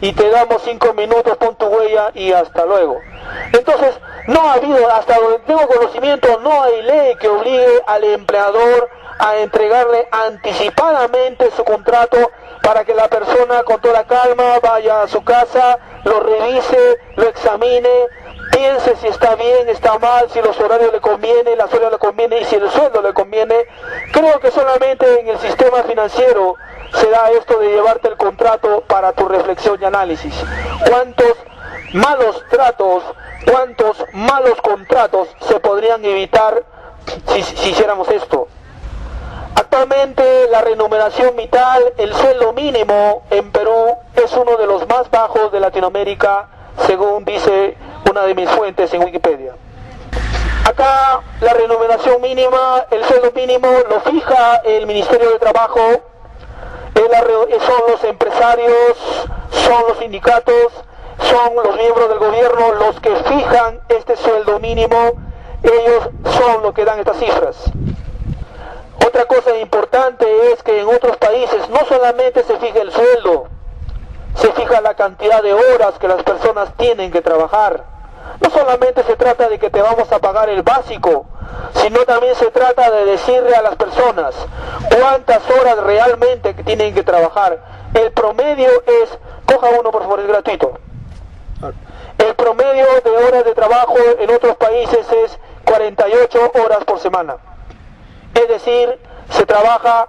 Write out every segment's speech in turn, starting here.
y te damos 5 minutos, pon tu huella y hasta luego. Entonces, no ha habido, hasta donde tengo conocimiento, no hay ley que obligue al empleador a entregarle anticipadamente su contrato para que la persona con toda calma vaya a su casa, lo revise, lo examine, piense si está bien, está mal, si los horarios le conviene, las horas le conviene y si el sueldo le conviene. Creo que solamente en el sistema financiero se da esto de llevarte el contrato para tu reflexión y análisis. ¿Cuántos malos tratos, cuántos malos contratos se podrían evitar si hiciéramos esto? Actualmente la remuneración vital, el sueldo mínimo en Perú es uno de los más bajos de Latinoamérica, según dice una de mis fuentes en Wikipedia. Acá la remuneración mínima, el sueldo mínimo lo fija el Ministerio de Trabajo, son los empresarios, son los sindicatos, son los miembros del gobierno los que fijan este sueldo mínimo, ellos son los que dan estas cifras. Otra cosa importante es que en otros países no solamente se fija el sueldo, se fija la cantidad de horas que las personas tienen que trabajar. No solamente se trata de que te vamos a pagar el básico, sino también se trata de decirle a las personas cuántas horas realmente que tienen que trabajar. El promedio es, coja uno por favor, es gratuito. El promedio de horas de trabajo en otros países es 48 horas por semana. Es decir, se trabaja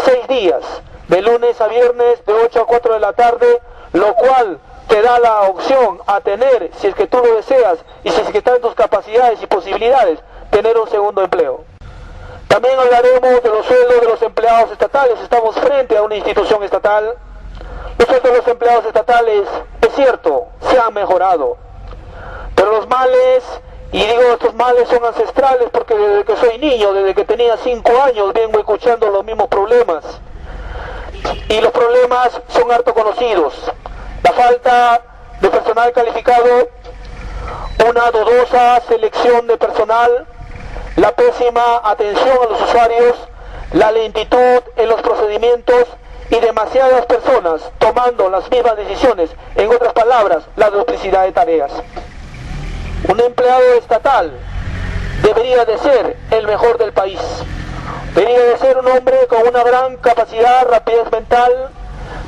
6 días, de lunes a viernes, de 8 a 4 de la tarde, lo cual te da la opción a tener, si es que tú lo deseas, y si es que están tus capacidades y posibilidades, tener un segundo empleo. También hablaremos de los sueldos de los empleados estatales. Estamos frente a una institución estatal. Los sueldos de los empleados estatales, es cierto, se han mejorado, pero los males, y digo estos males son ancestrales porque desde que soy niño, desde que tenía 5 años, vengo escuchando los mismos problemas. Y los problemas son harto conocidos. La falta de personal calificado, una dudosa selección de personal, la pésima atención a los usuarios, la lentitud en los procedimientos y demasiadas personas tomando las mismas decisiones. En otras palabras, la duplicidad de tareas. Un empleado estatal debería de ser el mejor del país. Debería de ser un hombre con una gran capacidad, rapidez mental.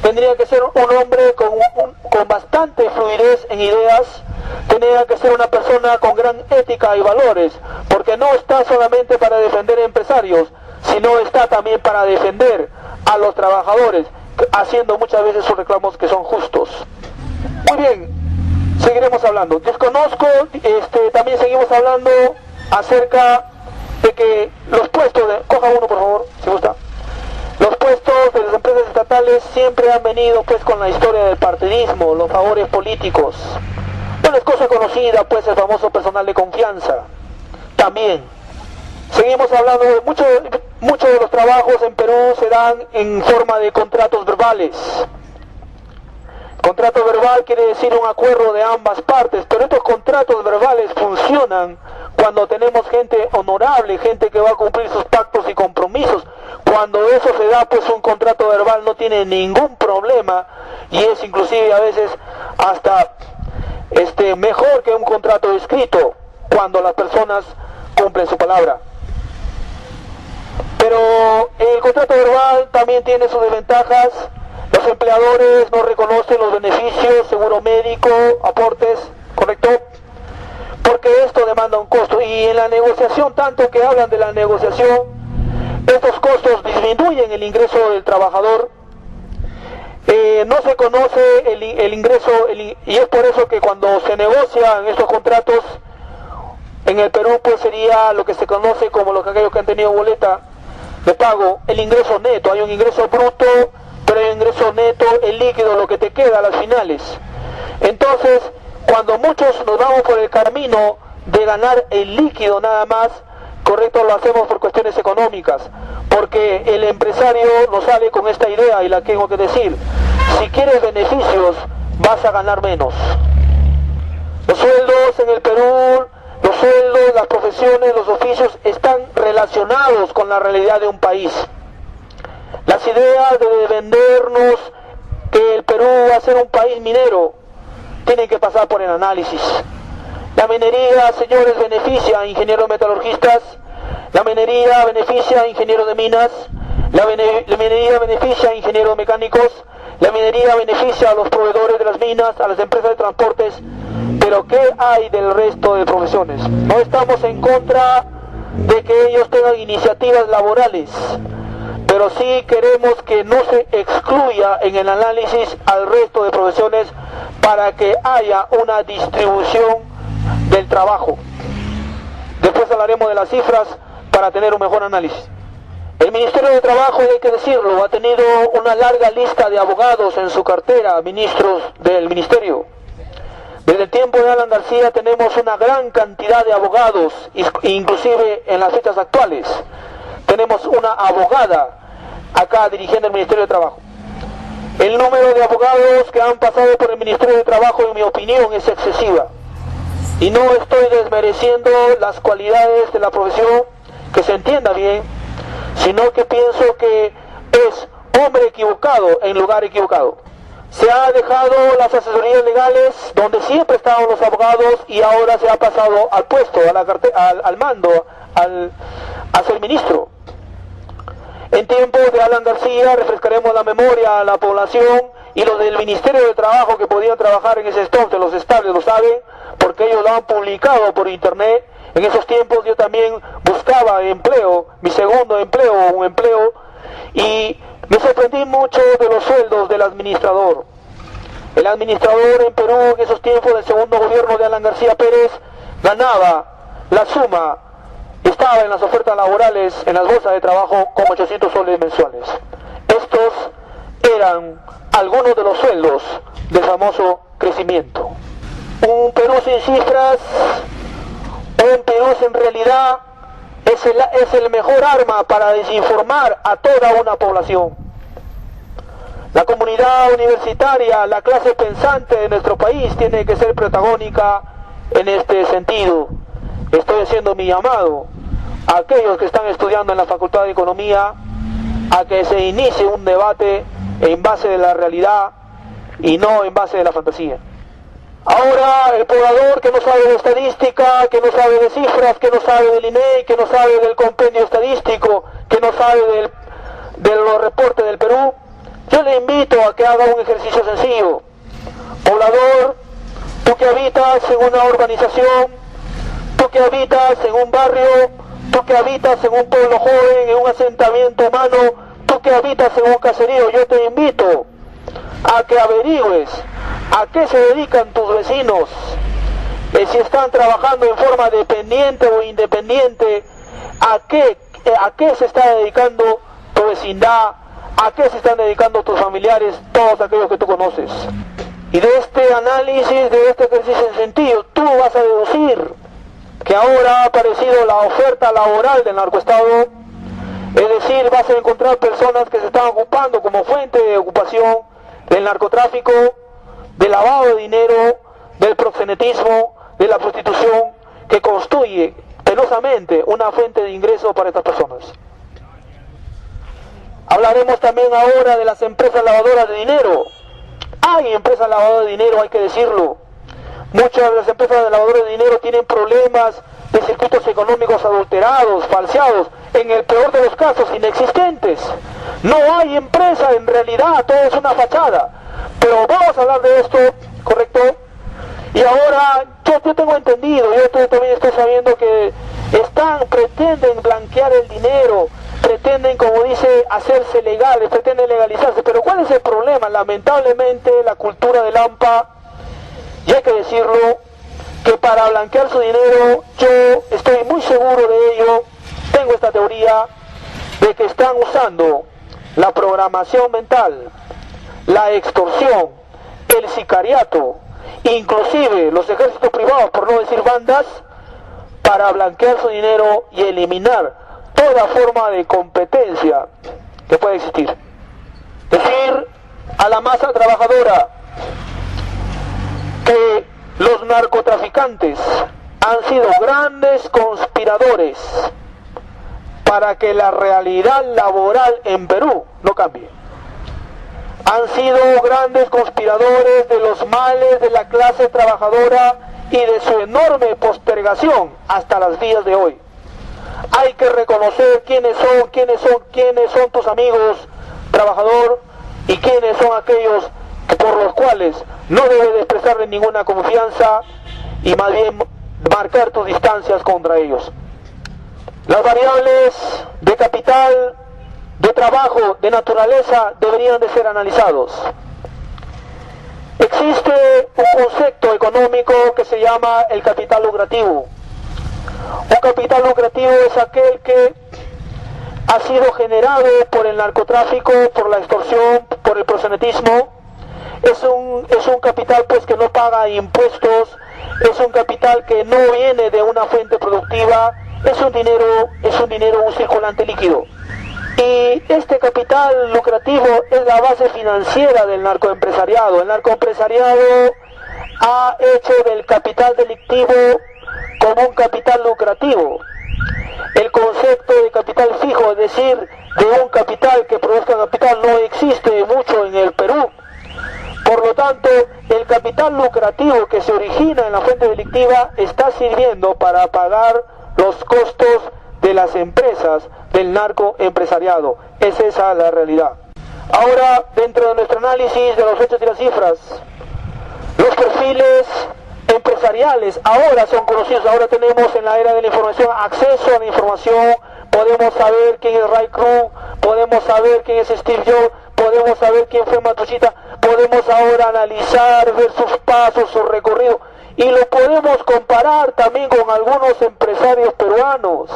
Tendría que ser un hombre con bastante fluidez en ideas. Tendría que ser una persona con gran ética y valores, porque no está solamente para defender empresarios, sino está también para defender a los trabajadores, haciendo muchas veces sus reclamos que son justos. Muy bien, seguiremos hablando. Desconozco, también seguimos hablando acerca de que los puestos, coja uno por favor, si gusta. Los puestos de las empresas estatales siempre han venido pues con la historia del partidismo, los favores políticos. Bueno, es cosa conocida pues el famoso personal de confianza. También seguimos hablando de muchos de los trabajos en Perú se dan en forma de contratos verbales. Contrato verbal quiere decir un acuerdo de ambas partes, pero estos contratos verbales funcionan cuando tenemos gente honorable, gente que va a cumplir sus pactos y compromisos. Cuando eso se da, pues un contrato verbal no tiene ningún problema y es inclusive a veces hasta mejor que un contrato escrito cuando las personas cumplen su palabra. Pero el contrato verbal también tiene sus desventajas. Los empleadores no reconocen los beneficios, seguro médico, aportes, ¿correcto? Porque esto demanda un costo. Y en la negociación, tanto que hablan de la negociación, estos costos disminuyen el ingreso del trabajador. No se conoce el ingreso, y es por eso que cuando se negocian estos contratos, en el Perú pues sería lo que se conoce como aquellos que han tenido boleta de pago, el ingreso neto. Hay un ingreso bruto, pero el ingreso neto, el líquido, lo que te queda a las finales. Entonces, cuando muchos nos vamos por el camino de ganar el líquido nada más, correcto, lo hacemos por cuestiones económicas, porque el empresario nos sale con esta idea y la tengo que decir: si quieres beneficios, vas a ganar menos. Los sueldos en el Perú, los sueldos, las profesiones, los oficios están relacionados con la realidad de un país. Las ideas de vendernos que el Perú va a ser un país minero, tienen que pasar por el análisis. La minería, señores, beneficia a ingenieros metalurgistas, la minería beneficia a ingenieros de minas, la minería beneficia a ingenieros mecánicos, la minería beneficia a los proveedores de las minas, a las empresas de transportes, pero ¿qué hay del resto de profesiones? No estamos en contra de que ellos tengan iniciativas laborales, pero sí queremos que no se excluya en el análisis al resto de profesiones para que haya una distribución del trabajo. Después hablaremos de las cifras para tener un mejor análisis. El Ministerio de Trabajo, hay que decirlo, ha tenido una larga lista de abogados en su cartera, ministros del Ministerio. Desde el tiempo de Alan García tenemos una gran cantidad de abogados, inclusive en las fechas actuales. Tenemos una abogada acá dirigiendo el Ministerio de Trabajo. El número de abogados que han pasado por el Ministerio de Trabajo, en mi opinión, es excesiva. Y no estoy desmereciendo las cualidades de la profesión, que se entienda bien, sino que pienso que es hombre equivocado en lugar equivocado. Se ha dejado las asesorías legales donde siempre estaban los abogados y ahora se ha pasado al puesto, al mando, a ser ministro. En tiempos de Alan García refrescaremos la memoria a la población, y los del Ministerio de Trabajo que podían trabajar en ese entonces, los estables lo saben, porque ellos lo han publicado por internet. En esos tiempos yo también buscaba empleo, mi segundo empleo, un empleo, y me sorprendí mucho de los sueldos del administrador. El administrador en Perú en esos tiempos del segundo gobierno de Alan García Pérez ganaba la suma, estaba en las ofertas laborales, en las bolsas de trabajo, como 800 soles mensuales. Estos eran algunos de los sueldos del famoso crecimiento. Un Perú sin cifras, un Perú en realidad es el mejor arma para desinformar a toda una población. La comunidad universitaria, la clase pensante de nuestro país tiene que ser protagónica en este sentido. Estoy haciendo mi llamado a aquellos que están estudiando en la Facultad de Economía a que se inicie un debate en base de la realidad y no en base de la fantasía. Ahora el poblador que no sabe de estadística, que no sabe de cifras, que no sabe del INEI, que no sabe del compendio estadístico, que no sabe de los reportes del Perú, yo le invito a que haga un ejercicio sencillo. Poblador, tú que habitas en una urbanización, tú que habitas en un barrio, tú que habitas en un pueblo joven, en un asentamiento humano, tú que habitas en un caserío, yo te invito a que averigües a qué se dedican tus vecinos, si están trabajando en forma dependiente o independiente, a qué se está dedicando tu vecindad, a qué se están dedicando tus familiares, todos aquellos que tú conoces. Y de este análisis, de este ejercicio sencillo, tú vas a deducir que ahora ha aparecido la oferta laboral del narcoestado, es decir, vas a encontrar personas que se están ocupando como fuente de ocupación del narcotráfico, del lavado de dinero, del proxenetismo, de la prostitución, que constituye penosamente una fuente de ingreso para estas personas. Hablaremos también ahora de las empresas lavadoras de dinero. Hay empresas lavadoras de dinero, hay que decirlo. Muchas de las empresas de lavadoras de dinero tienen problemas de circuitos económicos adulterados, falseados, en el peor de los casos inexistentes. No hay empresa en realidad, todo es una fachada. Pero vamos a hablar de esto, ¿correcto? Y ahora yo tengo entendido, yo también estoy sabiendo que pretenden blanquear el dinero, pretenden, como dice, hacerse legales, pretenden legalizarse. Pero ¿cuál es el problema? Lamentablemente la cultura del AMPA, y hay que decirlo, que para blanquear su dinero, yo estoy muy seguro de ello, tengo esta teoría de que están usando la programación mental, la extorsión, el sicariato, inclusive los ejércitos privados, por no decir bandas, para blanquear su dinero y eliminar toda forma de competencia que pueda existir. Decir a la masa trabajadora que los narcotraficantes han sido grandes conspiradores para que la realidad laboral en Perú no cambie. han sido grandes conspiradores de los males de la clase trabajadora y de su enorme postergación hasta los días de hoy. Hay que reconocer quiénes son tus amigos, trabajador, y quiénes son aquellos por los cuales no debes expresarle ninguna confianza y más bien marcar tus distancias contra ellos. Las variables de capital, de trabajo, de naturaleza deberían de ser analizados. Existe un concepto económico que se llama el capital lucrativo. Un capital lucrativo es aquel que ha sido generado por el narcotráfico, por la extorsión, por el proxenetismo. Es un capital pues que no paga impuestos, es un capital que no viene de una fuente productiva, es un dinero circulante líquido. Y este capital lucrativo es la base financiera del narcoempresariado. El narcoempresariado ha hecho del capital delictivo como un capital lucrativo. El concepto de capital fijo, es decir, de un capital que produzca capital, no existe mucho en el Perú. Por lo tanto, el capital lucrativo que se origina en la fuente delictiva está sirviendo para pagar los costos de las empresas del narcoempresariado. Es esa la realidad. Ahora, dentro de nuestro análisis de los hechos y las cifras, los perfiles empresariales ahora son conocidos. Ahora tenemos en la era de la información acceso a la información. Podemos saber quién es Ray Kroc, podemos saber quién es Steve Jobs, podemos saber quién fue Matsushita, podemos ahora analizar, ver sus pasos, su recorrido, y lo podemos comparar también con algunos empresarios peruanos.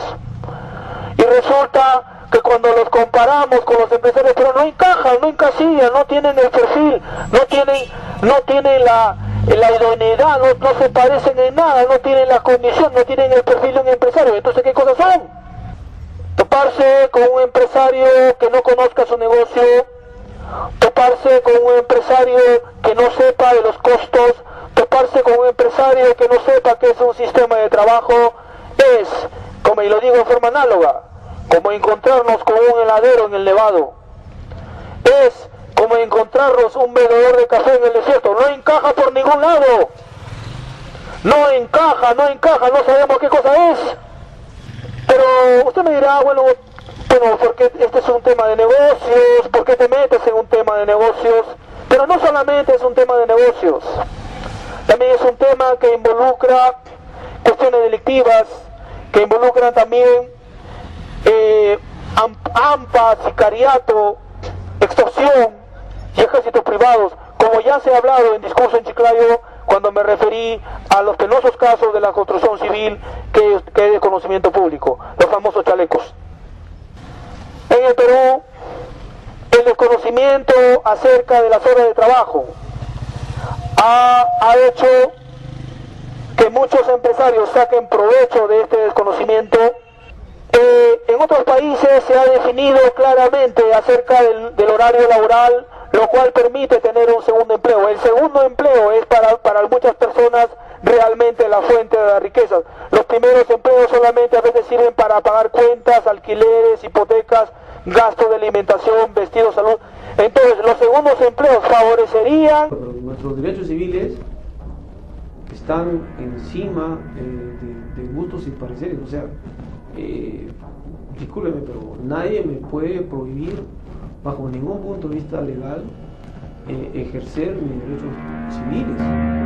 Y resulta que cuando los comparamos con los empresarios peruanos no encajan, no encasillan, no tienen el perfil, no tienen la idoneidad, no se parecen en nada, no tienen la condición, no tienen el perfil de un empresario. Entonces, ¿qué cosas son? Toparse con un empresario que no conozca su negocio, toparse con un empresario que no sepa de los costos, toparse con un empresario que no sepa qué es un sistema de trabajo, es, como y lo digo en forma análoga, como encontrarnos con un heladero en el Nevado, es como encontrarnos un vendedor de café en el desierto. No encaja por ningún lado, no encaja, no sabemos qué cosa es. Pero usted me dirá, bueno, porque este es un tema de negocios, ¿por qué te metes en un tema de negocios? Pero no solamente es un tema de negocios, también es un tema que involucra cuestiones delictivas, que involucran también AMPA, sicariato, extorsión y ejércitos privados, como ya se ha hablado en discurso en Chiclayo cuando me referí a los penosos casos de la construcción civil que es de conocimiento público, los famosos chalecos. En el Perú, el desconocimiento acerca de las horas de trabajo ha hecho que muchos empresarios saquen provecho de este desconocimiento. En otros países se ha definido claramente acerca del horario laboral, lo cual permite tener un segundo empleo. El segundo empleo es para muchas personas realmente la fuente de las riquezas. Los primeros empleos solamente a veces sirven para pagar cuentas, alquileres, hipotecas, gastos de alimentación, vestidos, salud. Entonces, los segundos empleos favorecerían... Nuestros derechos civiles están encima de gustos y pareceres. O sea, discúlpeme, pero nadie me puede prohibir, bajo ningún punto de vista legal, ejercer mis derechos civiles.